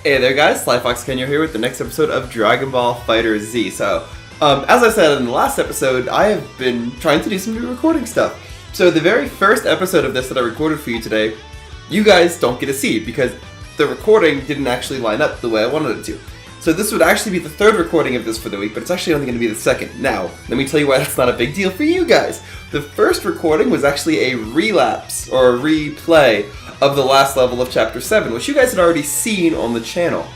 Hey there guys, Slyfox Kynyo here with the next episode of Dragon Ball FighterZ. So, as I said in the last episode, I have been trying to do some new recording stuff. So the very first episode of this that I recorded for you today, you guys don't get to see because the recording didn't actually line up the way I wanted it to. So this would actually be the third recording of this for the week, but it's actually only going to be the second. Now, let me tell you why that's not a big deal for you guys. The first recording was actually a relapse, or a replay, of the last level of Chapter 7, which you guys had already seen on the channel.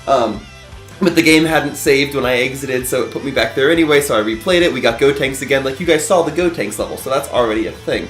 But the game hadn't saved when I exited, so it put me back there anyway, so I replayed it. We got Gotenks again, like you guys saw the Gotenks level, so that's already a thing.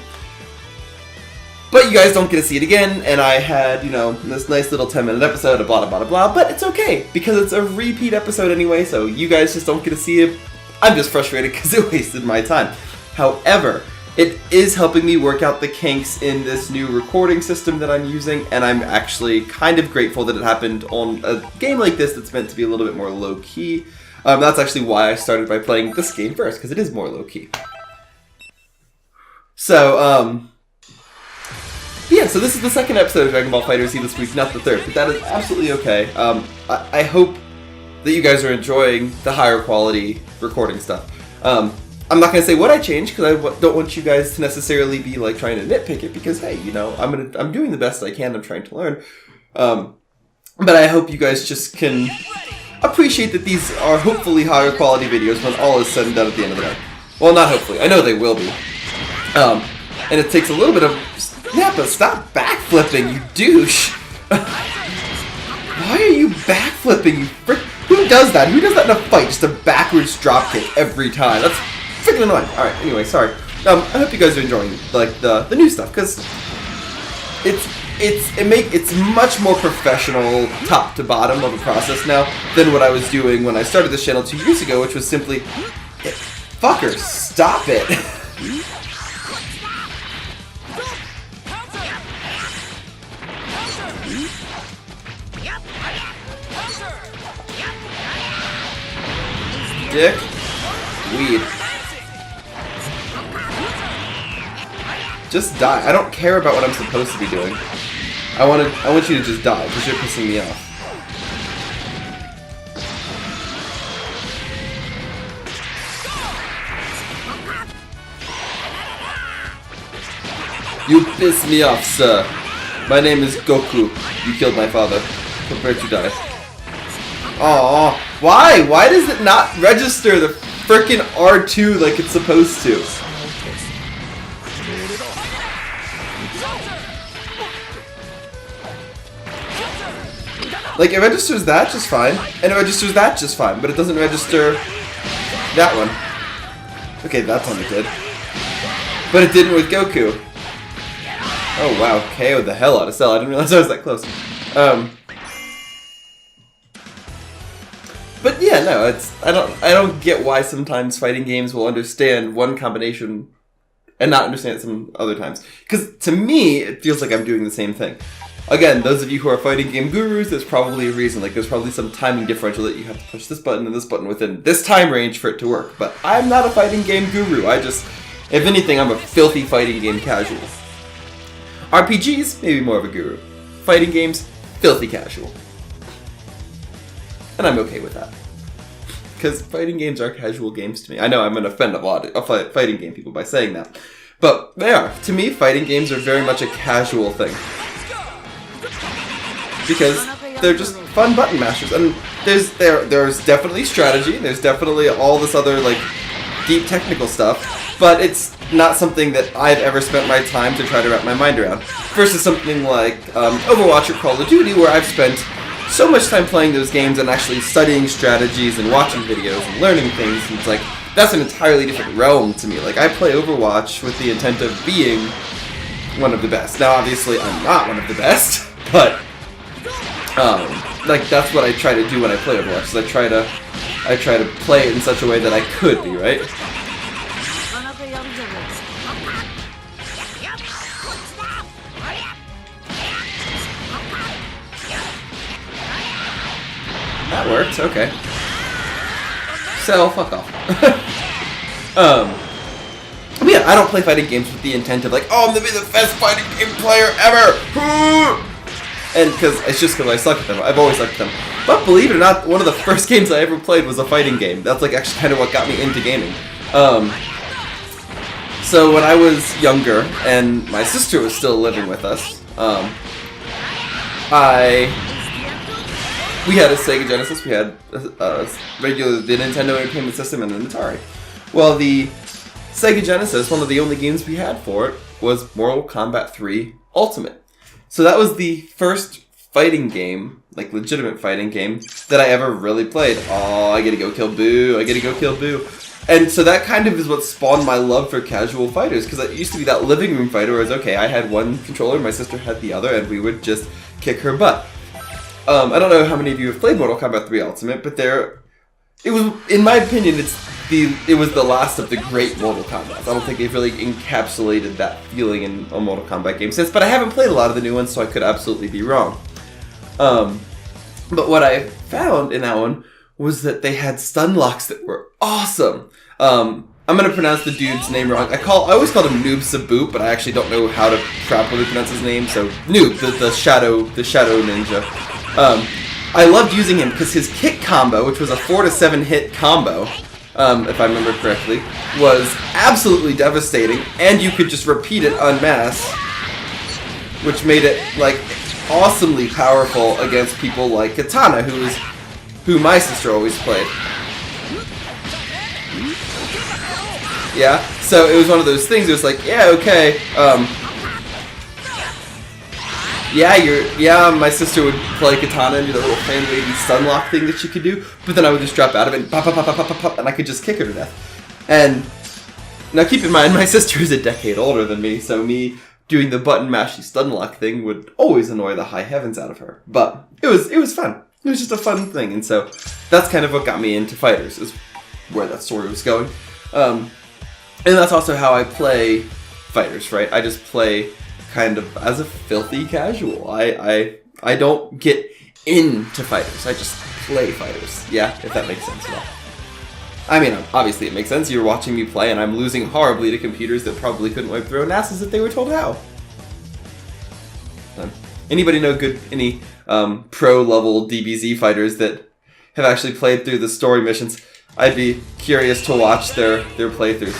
But you guys don't get to see it again, and I had, you know, this nice little 10-minute episode of blah blah blah blah, but it's okay, because it's a repeat episode anyway, so you guys just don't get to see it. I'm just frustrated because it wasted my time. However, it is helping me work out the kinks in this new recording system that I'm using, and I'm actually kind of grateful that it happened on a game like this that's meant to be a little bit more low-key. That's actually why I started by playing this game first, because it is more low-key. So, yeah, so this is the second episode of Dragon Ball FighterZ this week, not the third, but that is absolutely okay. I hope that you guys are enjoying the higher quality recording stuff. I'm not going to say what I changed, because I don't want you guys to necessarily be like trying to nitpick it, because hey, you know, I'm doing the best I can, I'm trying to learn. But I hope you guys just can appreciate that these are hopefully higher quality videos when all is said and done at the end of the day. Well, not hopefully, I know they will be. And it takes a little bit of... Yeah, but stop backflipping, you douche! Why are you backflipping, you frick? Who does that? Who does that in a fight? Just a backwards dropkick every time. That's freaking annoying. Alright, anyway, sorry. I hope you guys are enjoying, like, the new stuff, because it's much more professional, top to bottom of a process now than what I was doing when I started this channel 2 years ago, which was simply... Fucker, stop it! Dick. Weed. Just die. I don't care about what I'm supposed to be doing. I want you to just die, because you're pissing me off. You piss me off, sir. My name is Goku. You killed my father. Prepare to die. Aww. Why? Why does it not register the frickin' R2 like it's supposed to? Like, it registers that just fine, and it registers that just fine, but it doesn't register that one. Okay, that time it did. But it didn't with Goku. Oh wow, KO'd the hell out of Cell. I didn't realize I was that close. But yeah, no, I don't get why sometimes fighting games will understand one combination and not understand it some other times. Because to me, it feels like I'm doing the same thing. Again, those of you who are fighting game gurus, there's probably a reason. Like, there's probably some timing differential that you have to push this button and this button within this time range for it to work. But I'm not a fighting game guru. If anything, I'm a filthy fighting game casual. RPGs, maybe more of a guru. Fighting games, filthy casual. And I'm okay with that. Because fighting games are casual games to me. I know I'm going to offend a lot of fighting game people by saying that. But they are. To me, fighting games are very much a casual thing. Because they're just fun button mashers. And there's definitely strategy. There's definitely all this other, like, deep technical stuff. But it's not something that I've ever spent my time to try to wrap my mind around. Versus something like Overwatch or Call of Duty, where I've spent so much time playing those games and actually studying strategies and watching videos and learning things. And it's like, that's an entirely different realm to me. Like, I play Overwatch with the intent of being one of the best. Now, obviously, I'm not one of the best, but like, that's what I try to do when I play Overwatch. Is I try to play it in such a way that I could be, right? That worked, okay. So, fuck off. But yeah, I don't play fighting games with the intent of like, oh, I'm gonna be the best fighting game player ever! And because it's just because I suck at them. I've always sucked at them. But believe it or not, one of the first games I ever played was a fighting game. That's like actually kind of what got me into gaming. So when I was younger and my sister was still living with us, we had a Sega Genesis, we had the Nintendo Entertainment System, and an Atari. Well, the Sega Genesis, one of the only games we had for it, was Mortal Kombat 3 Ultimate. So that was the first fighting game, like legitimate fighting game, that I ever really played. Oh, I gotta go kill Boo, I gotta go kill Boo. And so that kind of is what spawned my love for casual fighters, because it used to be that living room fighter where it's okay, I had one controller, my sister had the other, and we would just kick her butt. I don't know how many of you have played Mortal Kombat 3 Ultimate, but it was, in my opinion, it was the last of the great Mortal Kombat. I don't think they've really encapsulated that feeling in a Mortal Kombat game since, but I haven't played a lot of the new ones, so I could absolutely be wrong. But what I found in that one was that they had stun locks that were awesome. I'm gonna pronounce the dude's name wrong. I always called him Noob Saboot, but I actually don't know how to properly pronounce his name. So Noob, the shadow ninja. I loved using him because his kick combo, which was a 4 to 7 hit combo, if I remember correctly, was absolutely devastating, and you could just repeat it en masse, which made it like awesomely powerful against people like Katana, who my sister always played. Yeah, so it was one of those things. It was like, yeah, okay, my sister would play Katana and do the little fan wavy stun lock thing that she could do, but then I would just drop out of it and pop, pop, pop, pop, pop, pop, and I could just kick her to death. And now keep in mind, my sister is a decade older than me, so me doing the button mashy stun lock thing would always annoy the high heavens out of her. But it was fun. It was just a fun thing, and so that's kind of what got me into fighters, is where that story was going. And that's also how I play fighters, right? I just play kind of as a filthy casual. I don't get into fighters. I just play fighters. Yeah, if that makes sense at all. I mean, obviously it makes sense. You're watching me play and I'm losing horribly to computers that probably couldn't wipe their own asses if they were told how. Anybody know any pro-level DBZ fighters that have actually played through the story missions? I'd be curious to watch their playthroughs,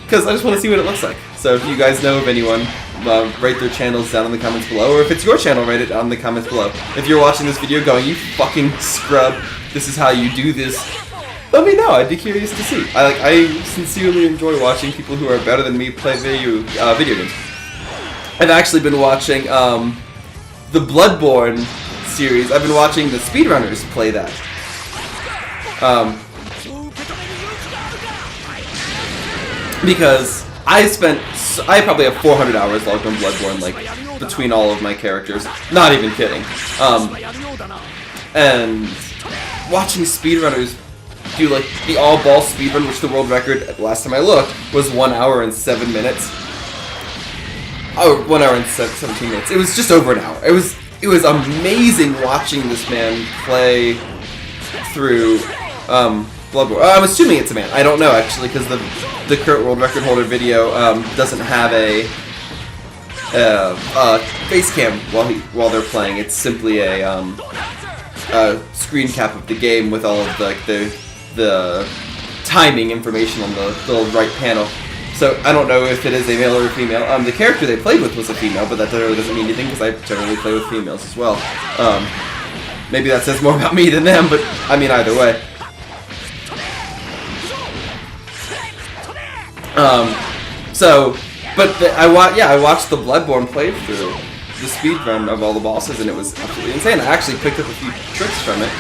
because I just want to see what it looks like. So if you guys know of anyone, rate their channels down in the comments below, or if it's your channel, rate it down in the comments below. If you're watching this video going, you fucking scrub, this is how you do this, let me know. I'd be curious to see. I sincerely enjoy watching people who are better than me play video games. I've actually been watching the Bloodborne series. I've been watching the speedrunners play that. Because I probably have 400 hours logged on Bloodborne, like, between all of my characters. Not even kidding. And watching speedrunners do, like, the all-ball speedrun, which the world record, last time I looked, was 1 hour and 7 minutes. Oh, 1 hour and 17 minutes. It was just over an hour. It was amazing watching this man play through Bloodborne. I'm assuming it's a man. I don't know, actually, because the current world record holder video doesn't have a face cam while they're playing. It's simply a screen cap of the game with all of the timing information on the little right panel. So I don't know if it is a male or a female. The character they played with was a female, but that really doesn't mean anything because I generally play with females as well. Maybe that says more about me than them, but I mean either way. I watched the Bloodborne playthrough, the speedrun of all the bosses, and it was absolutely insane. I actually picked up a few tricks from it.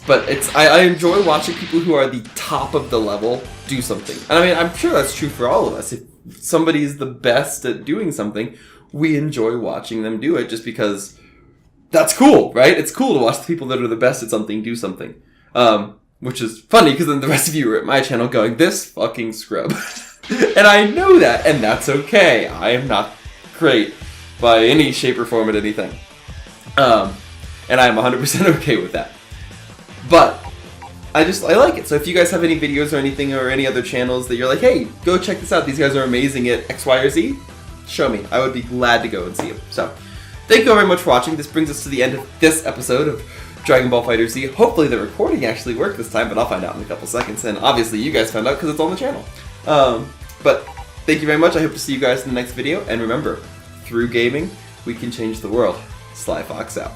But I enjoy watching people who are the top of the level do something. And I mean, I'm sure that's true for all of us. If somebody's the best at doing something, we enjoy watching them do it just because that's cool, right? It's cool to watch the people that are the best at something do something. Which is funny because then the rest of you are at my channel going, this fucking scrub. And I know that, and that's okay. I am not great by any shape or form at anything. And I am 100% okay with that. But I like it. So if you guys have any videos or anything or any other channels that you're like, hey, go check this out. These guys are amazing at X, Y, or Z. show me. I would be glad to go and see him. So, thank you very much for watching. This brings us to the end of this episode of Dragon Ball FighterZ. Hopefully the recording actually worked this time, but I'll find out in a couple seconds. And obviously you guys found out because it's on the channel. But thank you very much. I hope to see you guys in the next video. And remember, through gaming, we can change the world. Slyfox out.